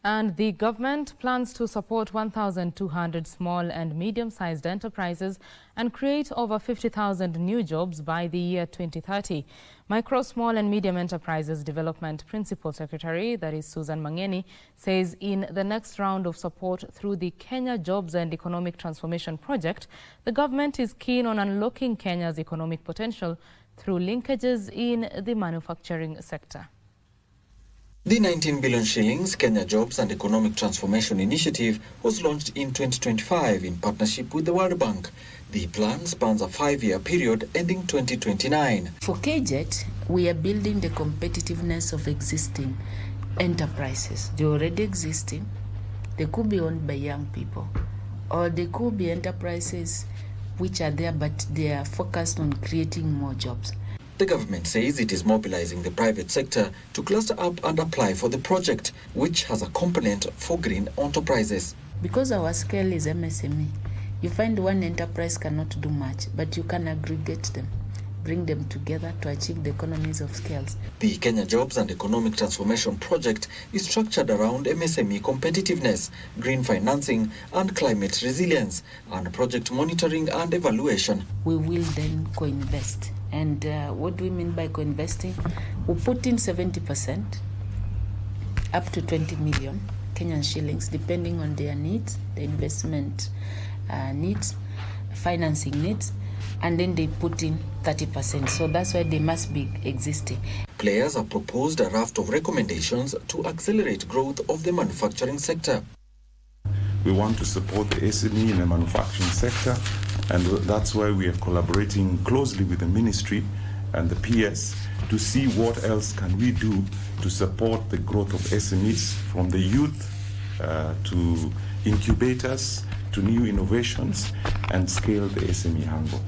And the government plans to support 1,200 small and medium-sized enterprises and create over 50,000 new jobs by the year 2030. Micro, Small and Medium Enterprises Development Principal Secretary, that is Susan Mang'eni, says in the next round of support through the Kenya Jobs and Economic Transformation Project, the government is keen on unlocking Kenya's economic potential through linkages in the manufacturing sector. The 19 billion shillings Kenya Jobs and Economic Transformation Initiative was launched in 2025 in partnership with the World Bank. The plan spans a 5-year period ending 2029. For KJET, we are building the competitiveness of existing enterprises. They're already existing. They could be owned by young people, or they could be enterprises which are there but they are focused on creating more jobs. The government says it is mobilizing the private sector to cluster up and apply for the project, which has a component for green enterprises. Because our scale is MSME, you find one enterprise cannot do much, but you can aggregate them, bring them together to achieve the economies of scales. The Kenya Jobs and Economic Transformation Project is structured around MSME competitiveness, green financing and climate resilience, and project monitoring and evaluation. We will then co-invest. And what do we mean by co-investing? We put in 70%, up to 20 million Kenyan shillings, depending on their needs, the investment needs, financing needs, and then they put in 30%. So that's why they must be existing. Players have proposed a raft of recommendations to accelerate growth of the manufacturing sector. We want to support the SME in the manufacturing sector, and that's why we are collaborating closely with the ministry and the PS to see what else can we do to support the growth of SMEs, from the youth to incubators to new innovations, and scale the SME angle.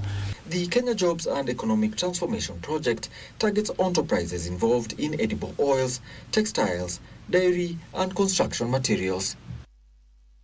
The Kenya Jobs and Economic Transformation Project targets enterprises involved in edible oils, textiles, dairy and construction materials.